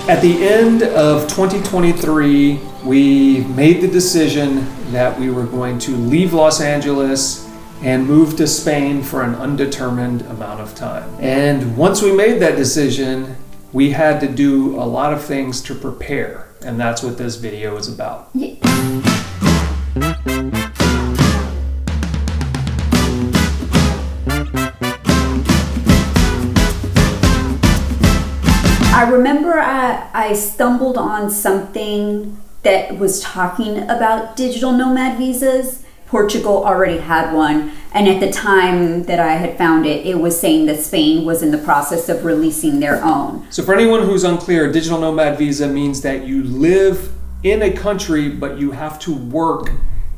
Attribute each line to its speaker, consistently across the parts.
Speaker 1: At the end of 2023, we made the decision that we were going to leave Los Angeles and move to Spain for an undetermined amount of time. And once we made that decision, we had to do a lot of things to prepare, and that's what this video is about.
Speaker 2: Yeah. I remember I stumbled on something that was talking about digital nomad visas. Portugal already had one, and at the time that I had found it, it was saying that Spain was in the process of releasing their own.
Speaker 1: So for anyone who's unclear, digital nomad visa means that you live in a country, but you have to work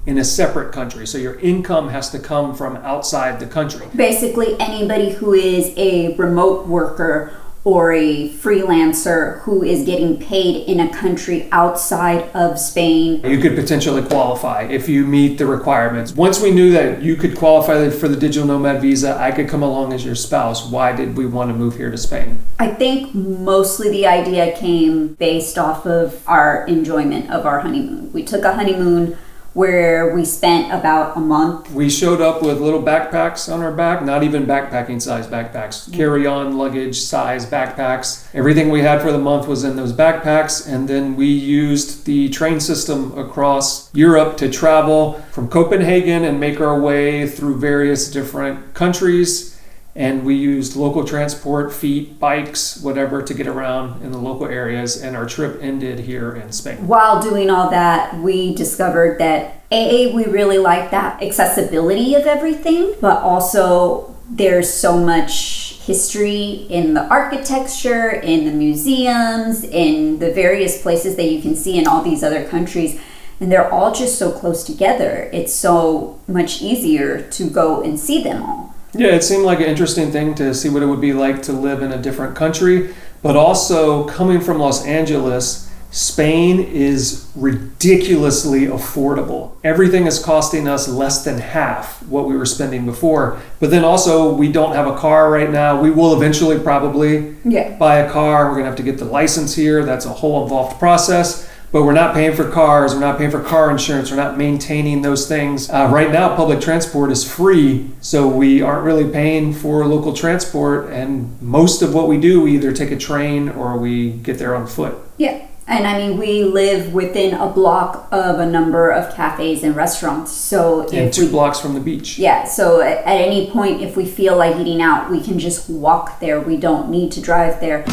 Speaker 1: in a separate country. So your income has to come from outside the country.
Speaker 2: Basically, anybody who is a remote worker or a freelancer who is getting paid in a country outside of Spain.
Speaker 1: You could potentially qualify if you meet the requirements. Once we knew that you could qualify for the digital nomad visa, I could come along as your spouse. Why did we want to move here to Spain?
Speaker 2: I think mostly the idea came based off of our enjoyment of our honeymoon. We took a honeymoon where we spent about a month.
Speaker 1: We showed up with little backpacks on our back, not even backpacking size backpacks, carry-on luggage size backpacks. Everything we had for the month was in those backpacks, and then we used the train system across Europe to travel from Copenhagen and make our way through various different countries. And we used local transport, feet, bikes, whatever, to get around in the local areas. And our trip ended here in Spain.
Speaker 2: While doing all that, we discovered that we really like that accessibility of everything, but also there's so much history in the architecture, in the museums, in the various places that you can see in all these other countries. And they're all just so close together. It's so much easier to go and see them all.
Speaker 1: Yeah, it seemed like an interesting thing to see what it would be like to live in a different country, but also coming from Los Angeles, Spain is ridiculously affordable. Everything is costing us less than half what we were spending before. But then also, we don't have a car right now. We will eventually probably buy a car. We're going to have to get the license here. That's a whole involved process. But we're not paying for cars, we're not paying for car insurance, we're not maintaining those things. Right now, public transport is free, so we aren't really paying for local transport, and most of what we do, we either take a train or we get there on foot.
Speaker 2: Yeah, and I mean, we live within a block of a number of cafes and restaurants, so
Speaker 1: and 2 blocks from the beach.
Speaker 2: Yeah, so at any point, if we feel like eating out, we can just walk there. We don't need to drive there.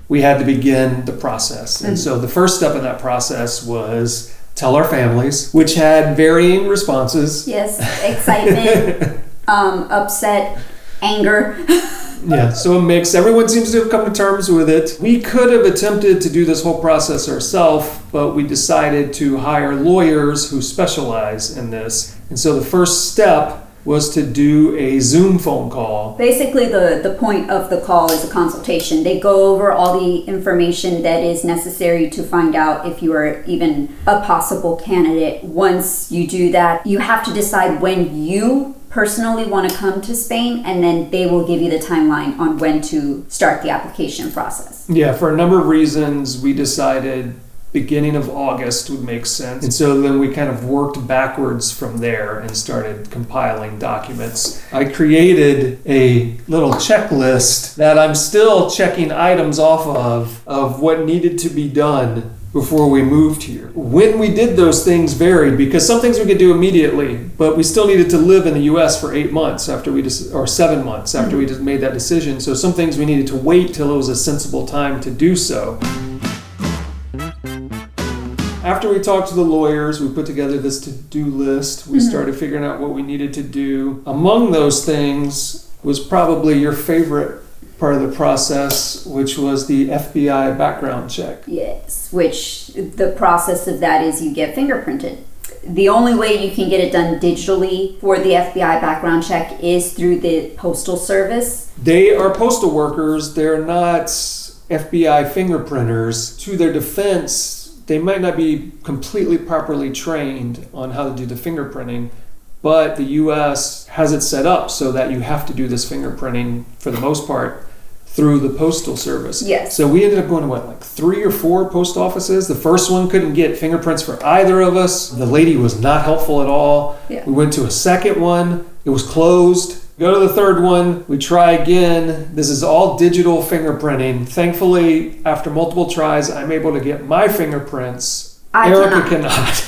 Speaker 1: We had to begin the process. And so the first step in that process was tell our families, which had varying responses.
Speaker 2: Yes, excitement, upset, anger.
Speaker 1: Yeah, so a mix. Everyone seems to have come to terms with it. We could have attempted to do this whole process ourselves, but we decided to hire lawyers who specialize in this. And so the first step was to do a Zoom phone call.
Speaker 2: Basically, the point of the call is a consultation. They go over all the information that is necessary to find out if you are even a possible candidate. Once you do that, you have to decide when you personally want to come to Spain, and then they will give you the timeline on when to start the application process.
Speaker 1: Yeah, for a number of reasons, we decided beginning of August would make sense. And so then we kind of worked backwards from there and started compiling documents. I created a little checklist that I'm still checking items off of what needed to be done before we moved here. When we did those things varied, because some things we could do immediately, but we still needed to live in the US for 8 months after or 7 months after we just made that decision. So some things we needed to wait till it was a sensible time to do so. After we talked to the lawyers, we put together this to-do list. We started figuring out what we needed to do. Among those things was probably your favorite part of the process, which was the FBI background check.
Speaker 2: Yes, which the process of that is you get fingerprinted. The only way you can get it done digitally for the FBI background check is through the Postal Service.
Speaker 1: They are postal workers. They're not FBI fingerprinters. To their defense, they might not be completely properly trained on how to do the fingerprinting, but the US has it set up so that you have to do this fingerprinting for the most part through the postal service.
Speaker 2: Yes.
Speaker 1: So we ended up going to like 3 or 4 post offices. The first one couldn't get fingerprints for either of us. The lady was not helpful at all.
Speaker 2: Yeah.
Speaker 1: We went to a second one. It was closed. Go to the third one. We try again. This is all digital fingerprinting. Thankfully, after multiple tries, I'm able to get my fingerprints. Erika cannot.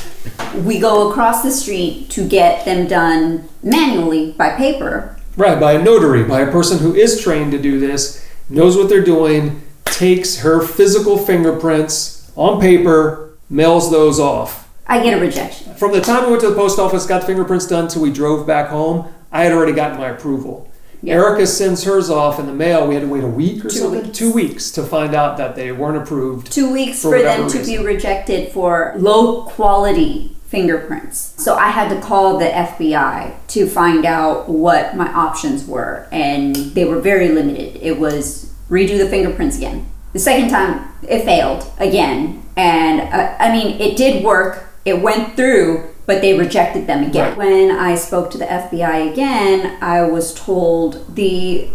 Speaker 2: We go across the street to get them done manually by paper.
Speaker 1: Right, by a notary, by a person who is trained to do this, knows what they're doing, takes her physical fingerprints on paper, mails those off.
Speaker 2: I get a rejection.
Speaker 1: From the time we went to the post office, got the fingerprints done till we drove back home, I had already gotten my approval. Yep. Erika sends hers off in the mail. We had to wait a week or something? 2 weeks to find out that they weren't approved.
Speaker 2: 2 weeks for them to be rejected for low quality fingerprints. So I had to call the FBI to find out what my options were, and they were very limited. It was redo the fingerprints again. The second time, it failed again. And it did work. It went through, but they rejected them again. Right. When I spoke to the FBI again, I was told the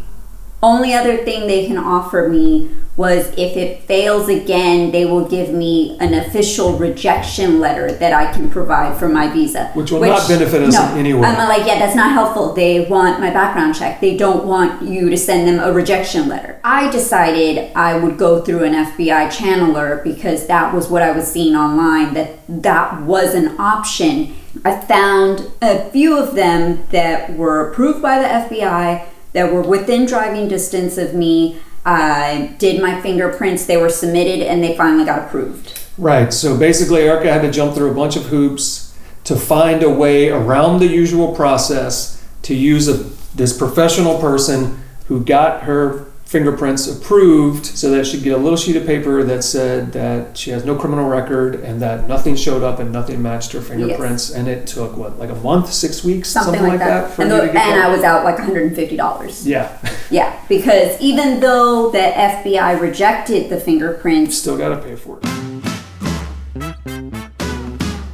Speaker 2: only other thing they can offer me was if it fails again, they will give me an official rejection letter that I can provide for my visa.
Speaker 1: Which will not benefit us in any way.
Speaker 2: I'm like, yeah, that's not helpful. They want my background check. They don't want you to send them a rejection letter. I decided I would go through an FBI channeler because that was what I was seeing online, that was an option. I found a few of them that were approved by the FBI, that were within driving distance of me. I did my fingerprints, they were submitted, and they finally got approved.
Speaker 1: Right, so basically Erika had to jump through a bunch of hoops to find a way around the usual process to use this professional person who got her fingerprints approved so that she'd get a little sheet of paper that said that she has no criminal record and that nothing showed up and nothing matched her fingerprints. Yes. And it took, like a month, 6 weeks? Something like that for you to get
Speaker 2: and I was out like $150.
Speaker 1: Yeah.
Speaker 2: Yeah, because even though the FBI rejected the fingerprints,
Speaker 1: still got to pay for it.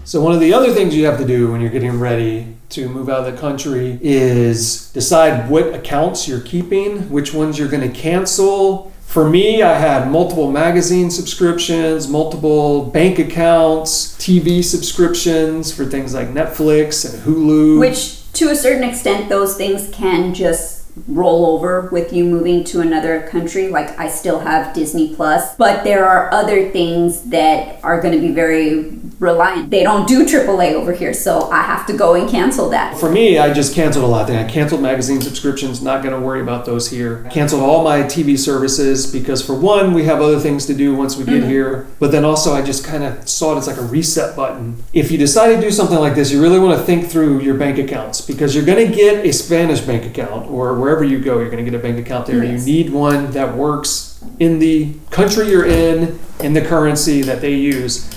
Speaker 1: So one of the other things you have to do when you're getting ready to move out of the country is decide what accounts you're keeping, which ones you're going to cancel. For me, I had multiple magazine subscriptions, multiple bank accounts, TV subscriptions for things like Netflix and Hulu.
Speaker 2: Which, to a certain extent, those things can just roll over with you moving to another country. Like, I still have Disney Plus, but there are other things that are going to be very reliant. They don't do AAA over here, so I have to go and cancel that.
Speaker 1: For me, I just canceled a lot. I canceled magazine subscriptions, not going to worry about those here. I canceled all my TV services because, for one, we have other things to do once we get here, but then also I just kind of saw it as like a reset button. If you decide to do something like this, you really want to think through your bank accounts, because you're going to get a Spanish bank account, or wherever you go, you're going to get a bank account there. Yes. You need one that works in the country you're in the currency that they use.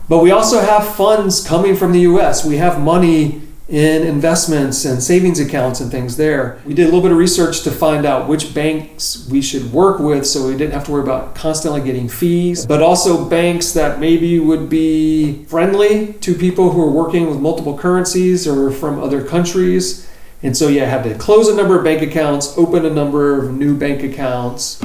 Speaker 1: But we also have funds coming from the US. We have money in investments and savings accounts and things there. We did a little bit of research to find out which banks we should work with so we didn't have to worry about constantly getting fees, but also banks that maybe would be friendly to people who are working with multiple currencies or from other countries. And so you had to close a number of bank accounts, open a number of new bank accounts.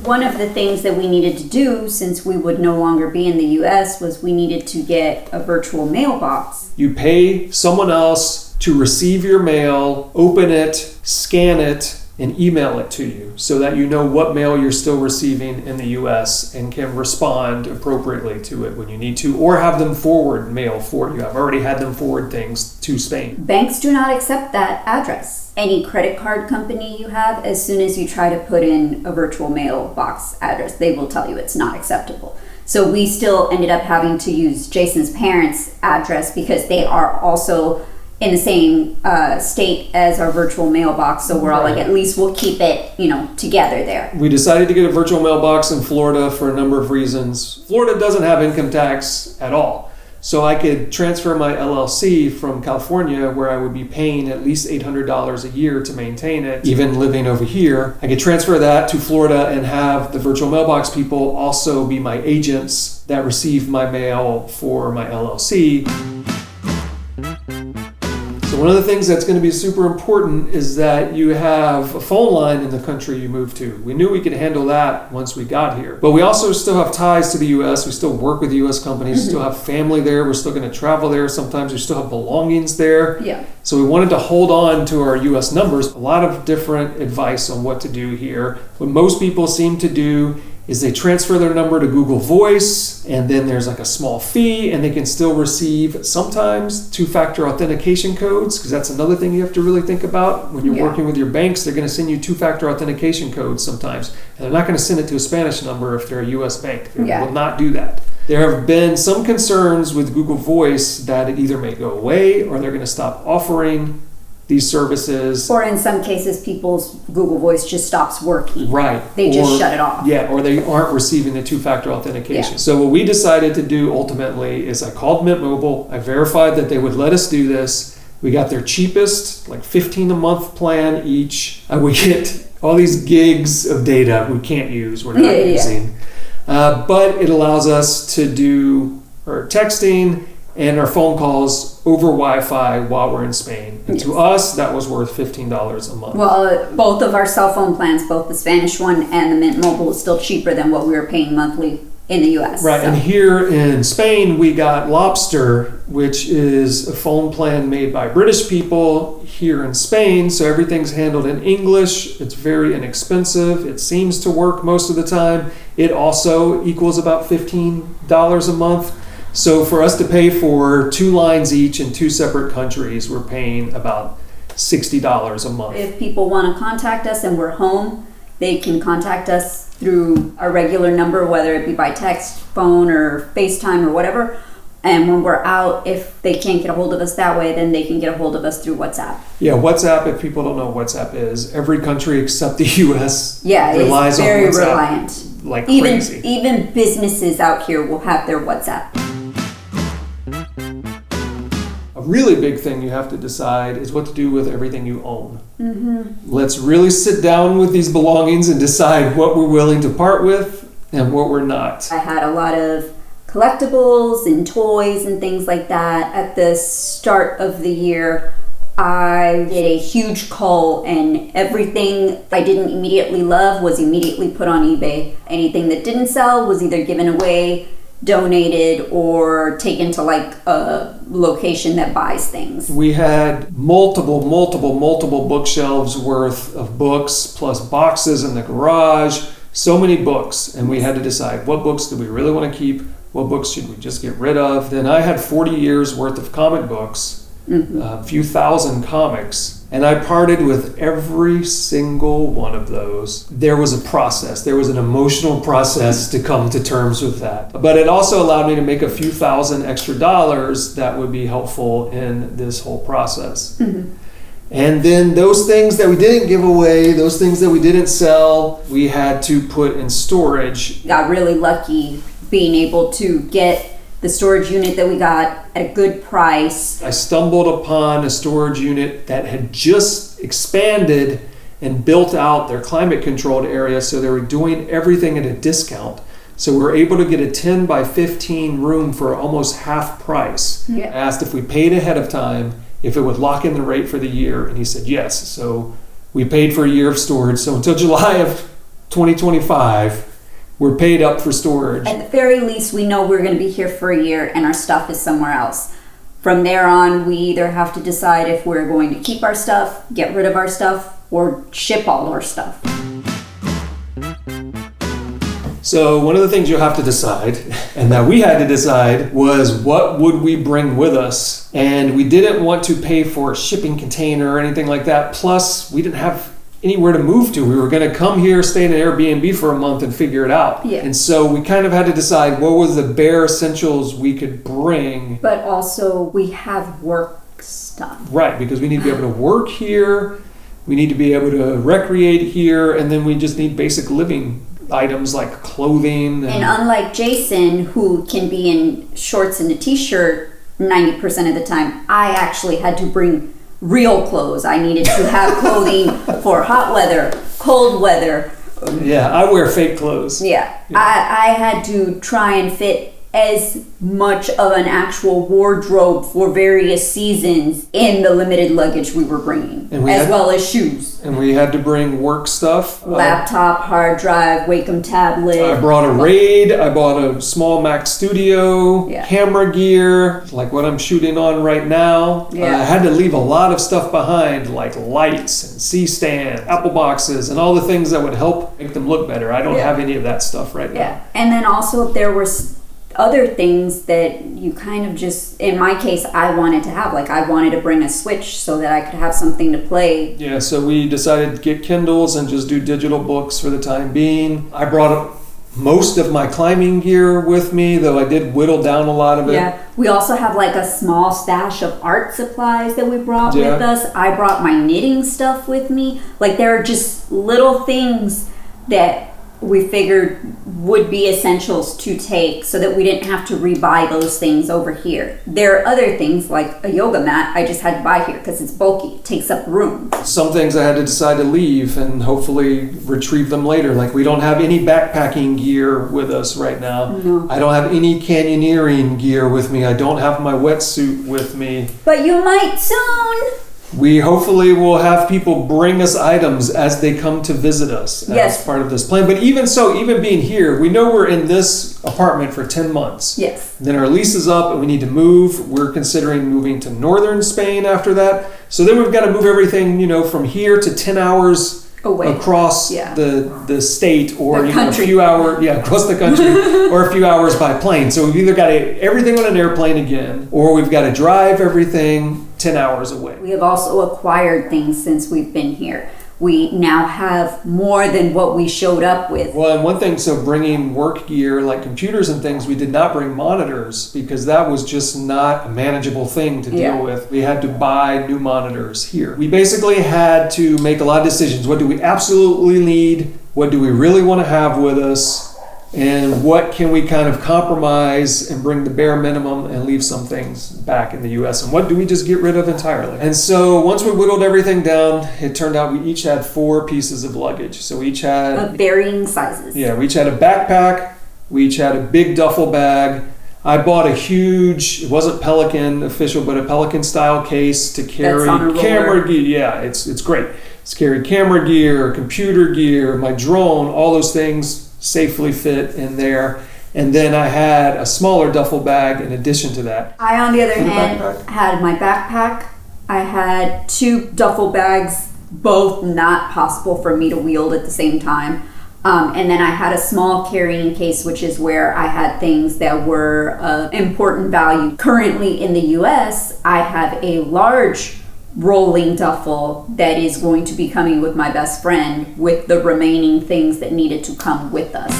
Speaker 2: One of the things that we needed to do, since we would no longer be in the US, was we needed to get a virtual mailbox.
Speaker 1: You pay someone else to receive your mail, open it, scan it, and email it to you so that you know what mail you're still receiving in the US and can respond appropriately to it when you need to, or have them forward mail for you. I've already had them forward things to Spain.
Speaker 2: Banks do not accept that address. Any credit card company you have, as soon as you try to put in a virtual mailbox address, they will tell you it's not acceptable. So we still ended up having to use Jason's parents' address because they are also in the same state as our virtual mailbox, so we're all like, at least we'll keep it, together there.
Speaker 1: We decided to get a virtual mailbox in Florida for a number of reasons. Florida doesn't have income tax at all, so I could transfer my LLC from California, where I would be paying at least $800 a year to maintain it, even living over here. I could transfer that to Florida and have the virtual mailbox people also be my agents that receive my mail for my LLC. So So one of the things that's going to be super important is that you have a phone line in the country you move to. We knew we could handle that once we got here. But we also still have ties to the U.S. We still work with U.S. companies. We still have family there. We're still going to travel there. Sometimes we still have belongings there.
Speaker 2: Yeah.
Speaker 1: So we wanted to hold on to our U.S. numbers. A lot of different advice on what to do here. What most people seem to do is they transfer their number to Google Voice, and then there's like a small fee, and they can still receive sometimes two-factor authentication codes, because that's another thing you have to really think about. When you're working with your banks, they're going to send you two-factor authentication codes sometimes, and they're not going to send it to a Spanish number if they're a U.S. bank. They will not do that. There have been some concerns with Google Voice that it either may go away or they're going to stop offering these services.
Speaker 2: Or in some cases, people's Google Voice just stops working.
Speaker 1: Right.
Speaker 2: They just shut it off.
Speaker 1: Yeah, or they aren't receiving the two-factor authentication.
Speaker 2: Yeah.
Speaker 1: So what we decided to do ultimately is I called Mint Mobile. I verified that they would let us do this. We got their cheapest, like $15 a month plan each. We get all these gigs of data we can't use, we're not using. But it allows us to do our texting and our phone calls over Wi-Fi while we're in Spain. And to us, that was worth $15 a month.
Speaker 2: Well, both of our cell phone plans, both the Spanish one and the Mint Mobile, is still cheaper than what we were paying monthly in the U.S.
Speaker 1: Right,
Speaker 2: so.
Speaker 1: And here in Spain, we got Lobster, which is a phone plan made by British people here in Spain. So everything's handled in English. It's very inexpensive. It seems to work most of the time. It also equals about $15 a month. So for us to pay for 2 lines each in 2 separate countries, we're paying about $60 a month.
Speaker 2: If people want to contact us and we're home, they can contact us through our regular number, whether it be by text, phone, or FaceTime or whatever. And when we're out, if they can't get a hold of us that way, then they can get a hold of us through WhatsApp.
Speaker 1: Yeah, WhatsApp, if people don't know what WhatsApp is, every country except the U.S.
Speaker 2: it's
Speaker 1: relies
Speaker 2: very
Speaker 1: on WhatsApp
Speaker 2: reliant.
Speaker 1: like crazy.
Speaker 2: Even businesses out here will have their WhatsApp.
Speaker 1: A really big thing you have to decide is what to do with everything you own. Let's really sit down with these belongings and decide what we're willing to part with and what we're not.
Speaker 2: I had a lot of collectibles and toys and things like that. At the start of the year, I did a huge cull, and everything I didn't immediately love was immediately put on eBay. Anything that didn't sell was either given away, donated, or taken to like a location that buys things.
Speaker 1: We had multiple bookshelves worth of books, plus boxes in the garage, so many books, and we had to decide what books do we really want to keep, what books should we just get rid of. Then I had 40 years worth of comic books, a few thousand comics, and I parted with every single one of those. There was a process. There was an emotional process to come to terms with that. But it also allowed me to make a few thousand extra dollars that would be helpful in this whole process. And then those things that we didn't give away, those things that we didn't sell, we had to put in storage.
Speaker 2: Got really lucky being able to get the storage unit that we got at a good price.
Speaker 1: I stumbled upon a storage unit that had just expanded and built out their climate controlled area, so they were doing everything at a discount. So we were able to get a 10 by 15 room for almost half price. I asked if we paid ahead of time, if it would lock in the rate for the year, and he said yes. So we paid for a year of storage. So until July of 2025, we're paid up for storage.
Speaker 2: At the very least, we know we're going to be here for a year and our stuff is somewhere else. From there on, we either have to decide if we're going to keep our stuff, get rid of our stuff, or ship all our stuff.
Speaker 1: So one of the things you have to decide, and that we had to decide, was what would we bring with us? And we didn't want to pay for a shipping container or anything like that. Plus, we didn't have anywhere to move to. We were going to come here, stay in an Airbnb for a month and figure it out. And so we kind of had to decide what was the bare essentials we could bring.
Speaker 2: But also we have work stuff.
Speaker 1: Right, because we need to be able to work here, we need to be able to recreate here, and then we just need basic living items like clothing.
Speaker 2: And unlike Jason, who can be in shorts and a t-shirt 90% of the time, I actually had to bring real clothes. I needed to have clothing for hot weather, cold weather.
Speaker 1: Yeah, I wear fake clothes.
Speaker 2: I had to try and fit as much of an actual wardrobe for various seasons in the limited luggage we were bringing, as well as shoes.
Speaker 1: And we had to bring work stuff.
Speaker 2: Laptop, hard drive, Wacom tablet.
Speaker 1: I brought a RAID. I bought a small Mac Studio, camera gear, like what I'm shooting on right now. I had to leave a lot of stuff behind, like lights and C-stand, Apple boxes, and all the things that would help make them look better. I don't have any of that stuff right now.
Speaker 2: And then also there were other things that you kind of just, in my case, I wanted to have. Like, I wanted to bring a Switch so that I could have something to play.
Speaker 1: Yeah, so we decided to get Kindles and just do digital books for the time being. I brought up most of my climbing gear with me, though I did whittle down a lot of it.
Speaker 2: Yeah, we also have like a small stash of art supplies that we brought with us. I brought my knitting stuff with me. Like, there are just little things that we figured would be essentials to take so that we didn't have to rebuy those things over here. There are other things like a yoga mat I just had to buy here because it's bulky. It takes up room.
Speaker 1: Some things I had to decide to leave and hopefully retrieve them later. Like, we don't have any backpacking gear with us right now.
Speaker 2: No.
Speaker 1: I don't have any canyoneering gear with me. I don't have my wetsuit with me.
Speaker 2: But you might soon.
Speaker 1: We hopefully will have people bring us items as they come to visit us as part of this plan. But even so, even being here, we know we're in this apartment for 10 months.
Speaker 2: Yes.
Speaker 1: Then our lease is up and we need to move. We're considering moving to northern Spain after that. So then we've got to move everything, from here to 10 hours away across the state, or a few hours across the country or a few hours by plane. So we've either got everything on an airplane again, or we've got to drive everything 10 hours away.
Speaker 2: We have also acquired things since we've been here. We now have more than what we showed up with.
Speaker 1: Well, and one thing, so bringing work gear like computers and things, we did not bring monitors because that was just not a manageable thing to deal with. We had to buy new monitors here. We basically had to make a lot of decisions. What do we absolutely need? What do we really want to have with us? And what can we kind of compromise and bring the bare minimum and leave some things back in the US? And what do we just get rid of entirely? And so once we whittled everything down, it turned out we each had 4 pieces of luggage. So we each had...
Speaker 2: of varying sizes.
Speaker 1: Yeah, we each had a backpack. We each had a big duffel bag. I bought a huge, it wasn't Pelican official, but a Pelican style case to carry camera gear. Yeah, it's great. It's carried camera gear, computer gear, my drone, all those things safely fit in there. And then I had a smaller duffel bag in addition to that.
Speaker 2: I, on the other hand, had my backpack. I had 2 duffel bags, both not possible for me to wield at the same time. And then I had a small carrying case, which is where I had things that were of important value. Currently in the US, I have a large rolling duffel that is going to be coming with my best friend with the remaining things that needed to come with us.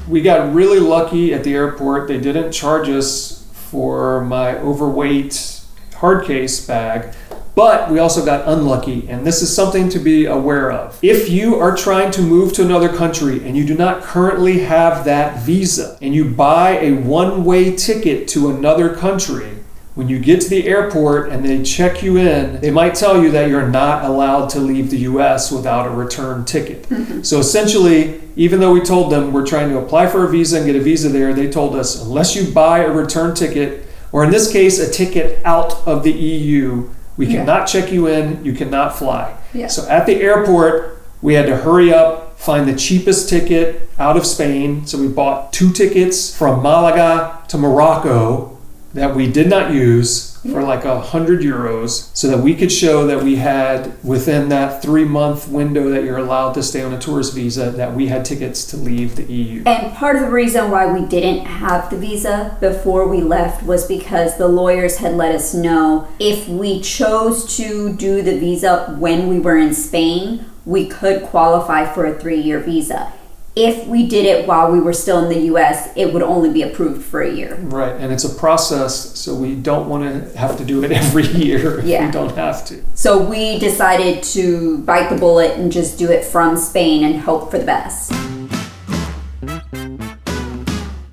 Speaker 1: We got really lucky at the airport. They didn't charge us for my overweight hard case bag, but we also got unlucky, and this is something to be aware of. If you are trying to move to another country and you do not currently have that visa, and you buy a one-way ticket to another country, when you get to the airport and they check you in, they might tell you that you're not allowed to leave the US without a return ticket. Mm-hmm. So essentially, even though we told them we're trying to apply for a visa and get a visa there, they told us, unless you buy a return ticket, or in this case, a ticket out of the EU, we cannot check you in, you cannot fly. Yeah. So at the airport, we had to hurry up, find the cheapest ticket out of Spain. So we bought 2 tickets from Malaga to Morocco that we did not use for like 100 euros, so that we could show that we had, within that 3-month window that you're allowed to stay on a tourist visa, that we had tickets to leave the EU.
Speaker 2: And part of the reason why we didn't have the visa before we left was because the lawyers had let us know if we chose to do the visa when we were in Spain, we could qualify for a 3-year visa. If we did it while we were still in the US, it would only be approved for a year.
Speaker 1: Right, and it's a process, so we don't want to have to do it every year if we don't have to.
Speaker 2: So we decided to bite the bullet and just do it from Spain and hope for the best.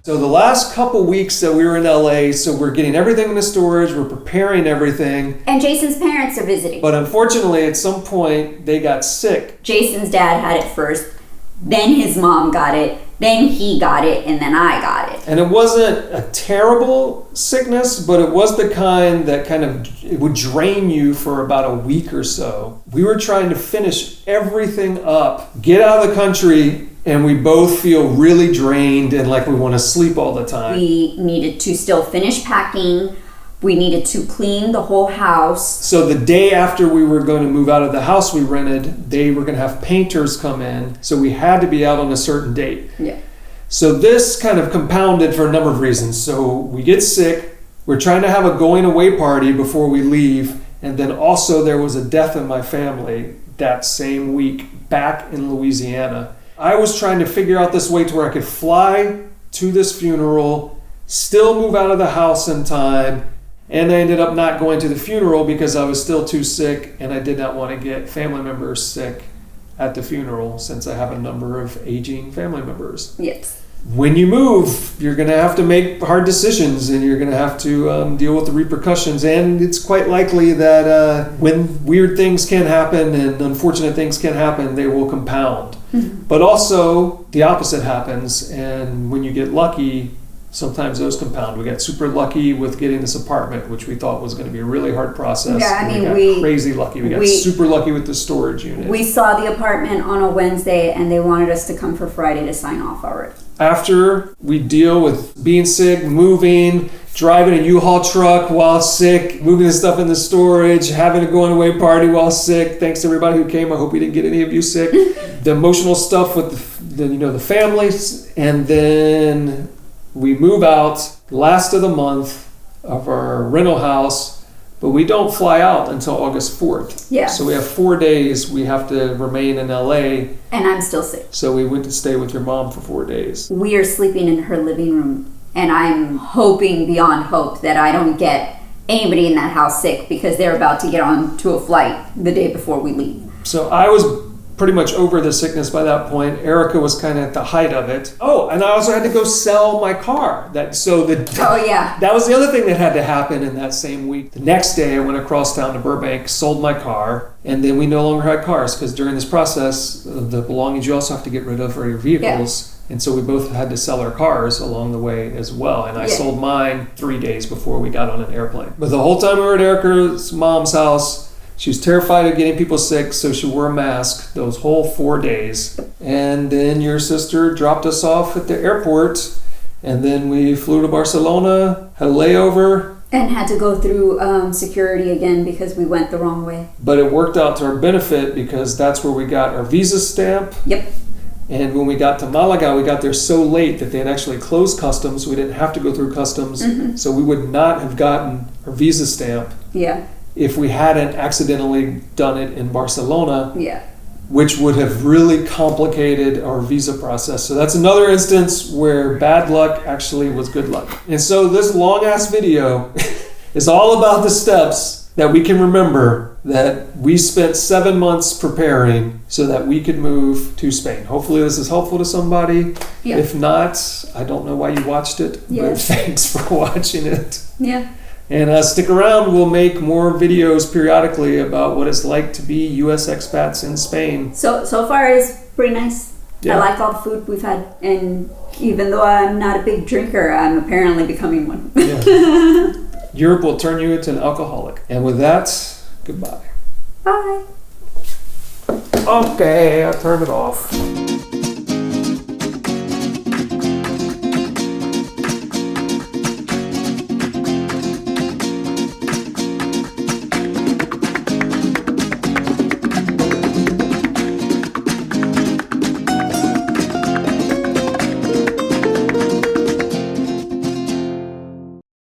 Speaker 1: So the last couple weeks that we were in LA, so we're getting everything into storage, we're preparing everything.
Speaker 2: And Jason's parents are visiting.
Speaker 1: But unfortunately, at some point, they got sick.
Speaker 2: Jason's dad had it first. Then his mom got it. Then he got it, and then I got it.
Speaker 1: And it wasn't a terrible sickness, but it was the kind that it would drain you for about a week or so. We were trying to finish everything up, get out of the country, and we both feel really drained and like we want to sleep all the time.
Speaker 2: We needed to still finish packing. We needed to clean the whole house.
Speaker 1: So the day after we were going to move out of the house we rented, they were going to have painters come in. So we had to be out on a certain date.
Speaker 2: Yeah.
Speaker 1: So this kind of compounded for a number of reasons. So we get sick. We're trying to have a going away party before we leave. And then also there was a death in my family that same week back in Louisiana. I was trying to figure out this way to where I could fly to this funeral, still move out of the house in time. And I ended up not going to the funeral because I was still too sick and I did not want to get family members sick at the funeral since I have a number of aging family members.
Speaker 2: Yes.
Speaker 1: When you move, you're going to have to make hard decisions and you're going to have to deal with the repercussions. And it's quite likely that when weird things can happen and unfortunate things can happen, they will compound. Mm-hmm. But also the opposite happens. And when you get lucky, sometimes those compound. We got super lucky with getting this apartment, which we thought was going to be a really hard process.
Speaker 2: Yeah,
Speaker 1: we got crazy lucky. We got super lucky with the storage unit.
Speaker 2: We saw the apartment on a Wednesday, and they wanted us to come for Friday to sign off already.
Speaker 1: After we deal with being sick, moving, driving a U-Haul truck while sick, moving the stuff in the storage, having a going away party while sick. Thanks to everybody who came. I hope we didn't get any of you sick. The emotional stuff with the families, and then we move out last of the month of our rental house, but we don't fly out until August 4th.
Speaker 2: Yeah.
Speaker 1: So we have 4 days we have to remain in LA.
Speaker 2: And I'm still sick.
Speaker 1: So we went to stay with your mom for 4 days.
Speaker 2: We are sleeping in her living room, and I'm hoping beyond hope that I don't get anybody in that house sick because they're about to get on to a flight the day before we leave.
Speaker 1: So I was pretty much over the sickness by that point. Erika was kind of at the height of it. Oh, and I also had to go sell my car. That was the other thing that had to happen in that same week. The next day I went across town to Burbank, sold my car, and then we no longer had cars because during this process, the belongings you also have to get rid of are your vehicles. Yeah. And so we both had to sell our cars along the way as well. And I sold mine 3 days before we got on an airplane. But the whole time we were at Erika's mom's house, she was terrified of getting people sick, so she wore a mask those whole 4 days. And then your sister dropped us off at the airport, and then we flew to Barcelona, had a layover.
Speaker 2: And had to go through security again because we went the wrong way.
Speaker 1: But it worked out to our benefit because that's where we got our visa stamp.
Speaker 2: Yep.
Speaker 1: And when we got to Malaga, we got there so late that they had actually closed customs. We didn't have to go through customs. Mm-hmm. So we would not have gotten our visa stamp.
Speaker 2: Yeah.
Speaker 1: If we hadn't accidentally done it in Barcelona,
Speaker 2: yeah,
Speaker 1: which would have really complicated our visa process. So that's another instance where bad luck actually was good luck. And so this long-ass video is all about the steps that we can remember that we spent 7 months preparing so that we could move to Spain. Hopefully this is helpful to somebody. Yeah. If not, I don't know why you watched it, but thanks for watching it.
Speaker 2: Yeah.
Speaker 1: And stick around, we'll make more videos periodically about what it's like to be U.S. expats in Spain.
Speaker 2: So far it's pretty nice. Yeah. I like all the food we've had, and even though I'm not a big drinker, I'm apparently becoming one.
Speaker 1: Yeah. Europe will turn you into an alcoholic. And with that, goodbye.
Speaker 2: Bye.
Speaker 1: Okay, I'll turn it off.